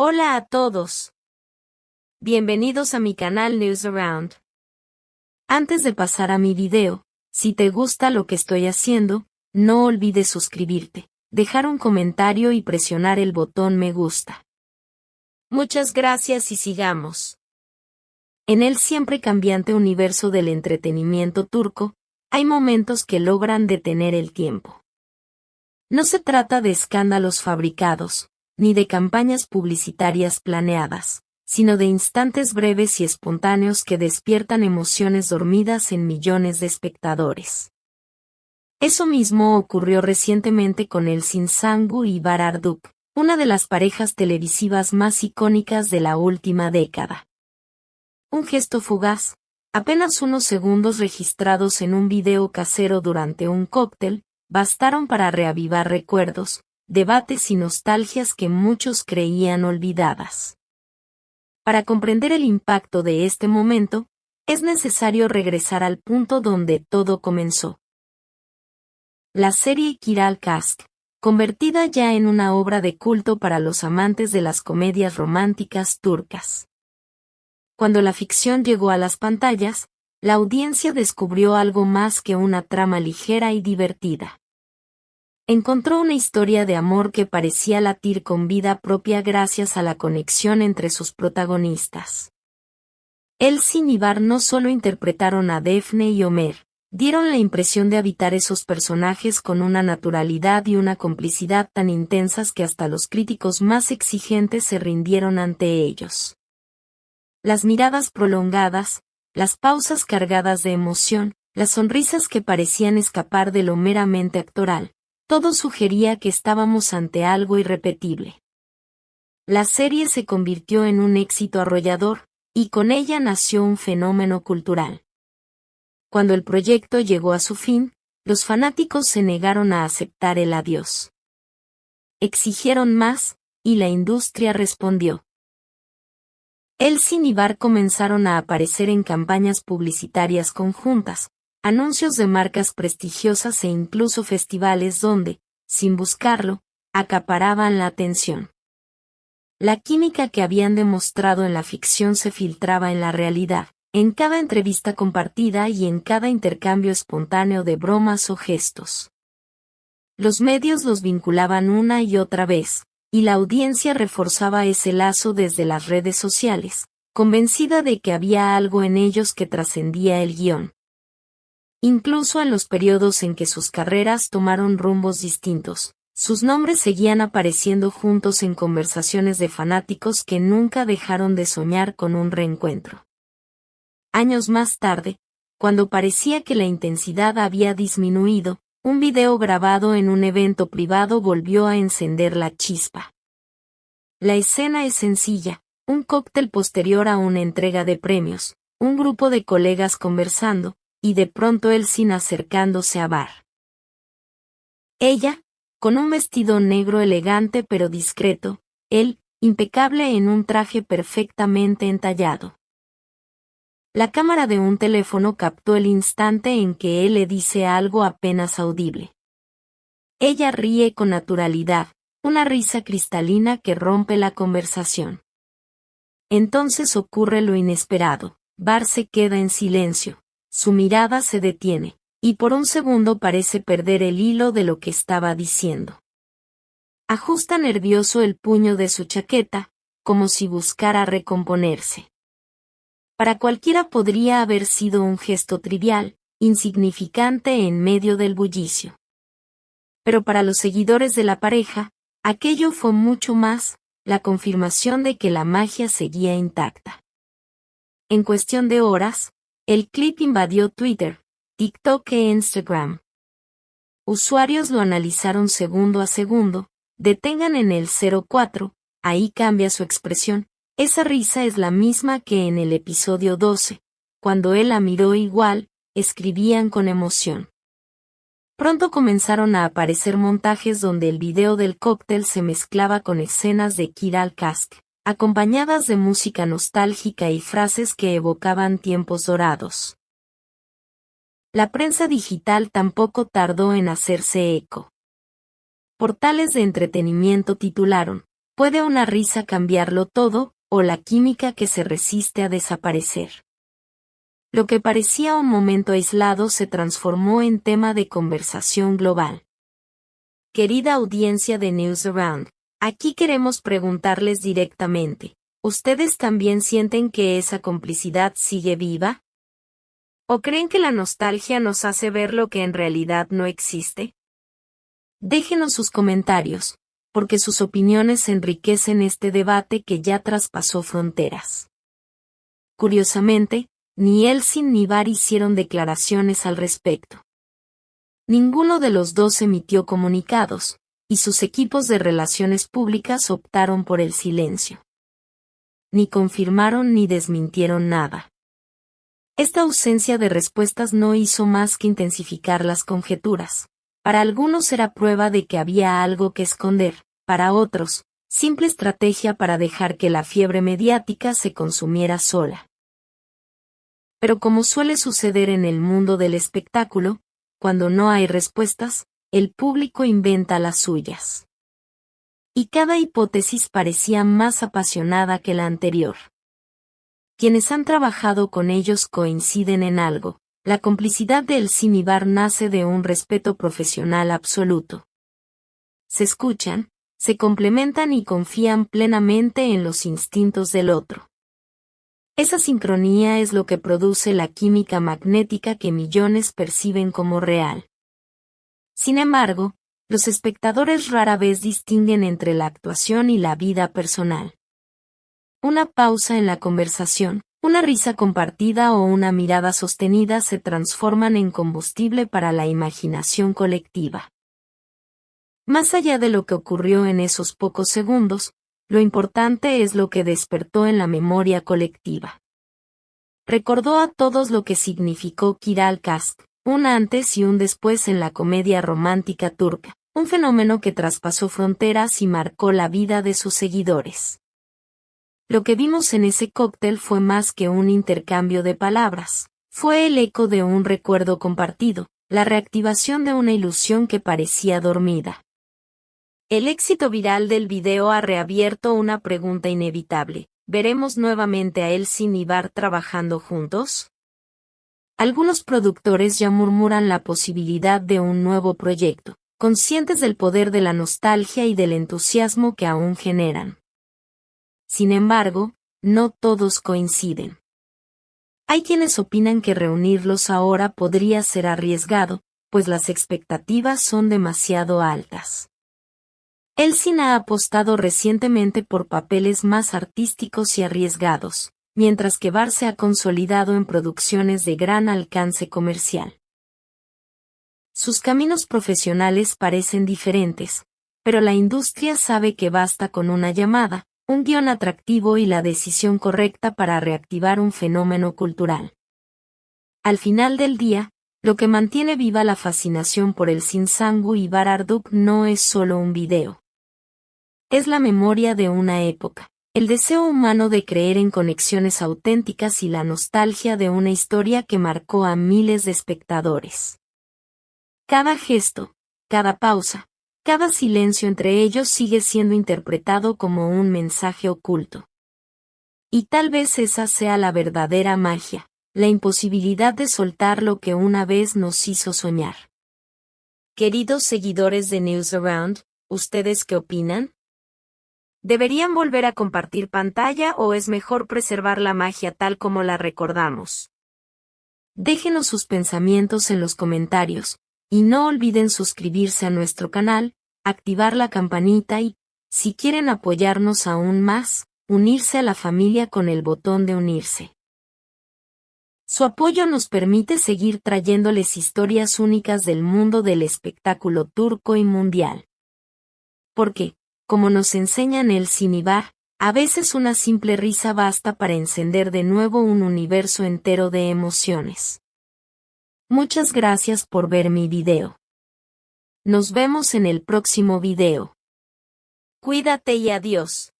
Hola a todos. Bienvenidos a mi canal News Around. Antes de pasar a mi video, si te gusta lo que estoy haciendo, no olvides suscribirte, dejar un comentario y presionar el botón me gusta. Muchas gracias y sigamos. En el siempre cambiante universo del entretenimiento turco, hay momentos que logran detener el tiempo. No se trata de escándalos fabricados, ni de campañas publicitarias planeadas, sino de instantes breves y espontáneos que despiertan emociones dormidas en millones de espectadores. Eso mismo ocurrió recientemente con Elçin Sangu y Bahar Arduk, una de las parejas televisivas más icónicas de la última década. Un gesto fugaz, apenas unos segundos registrados en un video casero durante un cóctel, bastaron para reavivar recuerdos, debates y nostalgias que muchos creían olvidadas. Para comprender el impacto de este momento, es necesario regresar al punto donde todo comenzó. La serie Kiral Kask, convertida ya en una obra de culto para los amantes de las comedias románticas turcas. Cuando la ficción llegó a las pantallas, la audiencia descubrió algo más que una trama ligera y divertida. Encontró una historia de amor que parecía latir con vida propia gracias a la conexión entre sus protagonistas. Elçin y Bahar no solo interpretaron a Defne y Ömer, dieron la impresión de habitar esos personajes con una naturalidad y una complicidad tan intensas que hasta los críticos más exigentes se rindieron ante ellos. Las miradas prolongadas, las pausas cargadas de emoción, las sonrisas que parecían escapar de lo meramente actoral, todo sugería que estábamos ante algo irrepetible. La serie se convirtió en un éxito arrollador, y con ella nació un fenómeno cultural. Cuando el proyecto llegó a su fin, los fanáticos se negaron a aceptar el adiós. Exigieron más, y la industria respondió. Elçin y Bahar comenzaron a aparecer en campañas publicitarias conjuntas, anuncios de marcas prestigiosas e incluso festivales donde, sin buscarlo, acaparaban la atención. La química que habían demostrado en la ficción se filtraba en la realidad, en cada entrevista compartida y en cada intercambio espontáneo de bromas o gestos. Los medios los vinculaban una y otra vez, y la audiencia reforzaba ese lazo desde las redes sociales, convencida de que había algo en ellos que trascendía el guión. Incluso en los periodos en que sus carreras tomaron rumbos distintos, sus nombres seguían apareciendo juntos en conversaciones de fanáticos que nunca dejaron de soñar con un reencuentro. Años más tarde, cuando parecía que la intensidad había disminuido, un video grabado en un evento privado volvió a encender la chispa. La escena es sencilla, un cóctel posterior a una entrega de premios, un grupo de colegas conversando, y de pronto Elçin acercándose a Bahar. Ella, con un vestido negro elegante pero discreto, él, impecable en un traje perfectamente entallado. La cámara de un teléfono captó el instante en que él le dice algo apenas audible. Ella ríe con naturalidad, una risa cristalina que rompe la conversación. Entonces ocurre lo inesperado, Bahar se queda en silencio. Su mirada se detiene, y por un segundo parece perder el hilo de lo que estaba diciendo. Ajusta nervioso el puño de su chaqueta, como si buscara recomponerse. Para cualquiera podría haber sido un gesto trivial, insignificante en medio del bullicio. Pero para los seguidores de la pareja, aquello fue mucho más, la confirmación de que la magia seguía intacta. En cuestión de horas, el clip invadió Twitter, TikTok e Instagram. Usuarios lo analizaron segundo a segundo, detengan en el 04, ahí cambia su expresión, esa risa es la misma que en el episodio 12, cuando él la miró igual, escribían con emoción. Pronto comenzaron a aparecer montajes donde el video del cóctel se mezclaba con escenas de Kiral Kask, acompañadas de música nostálgica y frases que evocaban tiempos dorados. La prensa digital tampoco tardó en hacerse eco. Portales de entretenimiento titularon, ¿Puede una risa cambiarlo todo, o la química que se resiste a desaparecer? Lo que parecía un momento aislado se transformó en tema de conversación global. Querida audiencia de News Around, aquí queremos preguntarles directamente, ¿ustedes también sienten que esa complicidad sigue viva? ¿O creen que la nostalgia nos hace ver lo que en realidad no existe? Déjenos sus comentarios, porque sus opiniones enriquecen este debate que ya traspasó fronteras. Curiosamente, ni Elsin ni Bar hicieron declaraciones al respecto. Ninguno de los dos emitió comunicados, y sus equipos de relaciones públicas optaron por el silencio. Ni confirmaron ni desmintieron nada. Esta ausencia de respuestas no hizo más que intensificar las conjeturas. Para algunos era prueba de que había algo que esconder, para otros, simple estrategia para dejar que la fiebre mediática se consumiera sola. Pero como suele suceder en el mundo del espectáculo, cuando no hay respuestas, el público inventa las suyas. Y cada hipótesis parecía más apasionada que la anterior. Quienes han trabajado con ellos coinciden en algo: la complicidad de Elsin y Bar nace de un respeto profesional absoluto. Se escuchan, se complementan y confían plenamente en los instintos del otro. Esa sincronía es lo que produce la química magnética que millones perciben como real. Sin embargo, los espectadores rara vez distinguen entre la actuación y la vida personal. Una pausa en la conversación, una risa compartida o una mirada sostenida se transforman en combustible para la imaginación colectiva. Más allá de lo que ocurrió en esos pocos segundos, lo importante es lo que despertó en la memoria colectiva. Recordó a todos lo que significó Kiral Cast, un antes y un después en la comedia romántica turca, un fenómeno que traspasó fronteras y marcó la vida de sus seguidores. Lo que vimos en ese cóctel fue más que un intercambio de palabras, fue el eco de un recuerdo compartido, la reactivación de una ilusión que parecía dormida. El éxito viral del video ha reabierto una pregunta inevitable: ¿veremos nuevamente a Elsin y Bar trabajando juntos? Algunos productores ya murmuran la posibilidad de un nuevo proyecto, conscientes del poder de la nostalgia y del entusiasmo que aún generan. Sin embargo, no todos coinciden. Hay quienes opinan que reunirlos ahora podría ser arriesgado, pues las expectativas son demasiado altas. Elsin ha apostado recientemente por papeles más artísticos y arriesgados, mientras que Bar se ha consolidado en producciones de gran alcance comercial. Sus caminos profesionales parecen diferentes, pero la industria sabe que basta con una llamada, un guión atractivo y la decisión correcta para reactivar un fenómeno cultural. Al final del día, lo que mantiene viva la fascinación por Elsin Sangu y Bar Arduk no es solo un video. Es la memoria de una época, el deseo humano de creer en conexiones auténticas y la nostalgia de una historia que marcó a miles de espectadores. Cada gesto, cada pausa, cada silencio entre ellos sigue siendo interpretado como un mensaje oculto. Y tal vez esa sea la verdadera magia, la imposibilidad de soltar lo que una vez nos hizo soñar. Queridos seguidores de News Around, ¿ustedes qué opinan? ¿Deberían volver a compartir pantalla o es mejor preservar la magia tal como la recordamos? Déjenos sus pensamientos en los comentarios, y no olviden suscribirse a nuestro canal, activar la campanita y, si quieren apoyarnos aún más, unirse a la familia con el botón de unirse. Su apoyo nos permite seguir trayéndoles historias únicas del mundo del espectáculo turco y mundial. Porque, como nos enseñan Elsin y Bar, a veces una simple risa basta para encender de nuevo un universo entero de emociones. Muchas gracias por ver mi video. Nos vemos en el próximo video. Cuídate y adiós.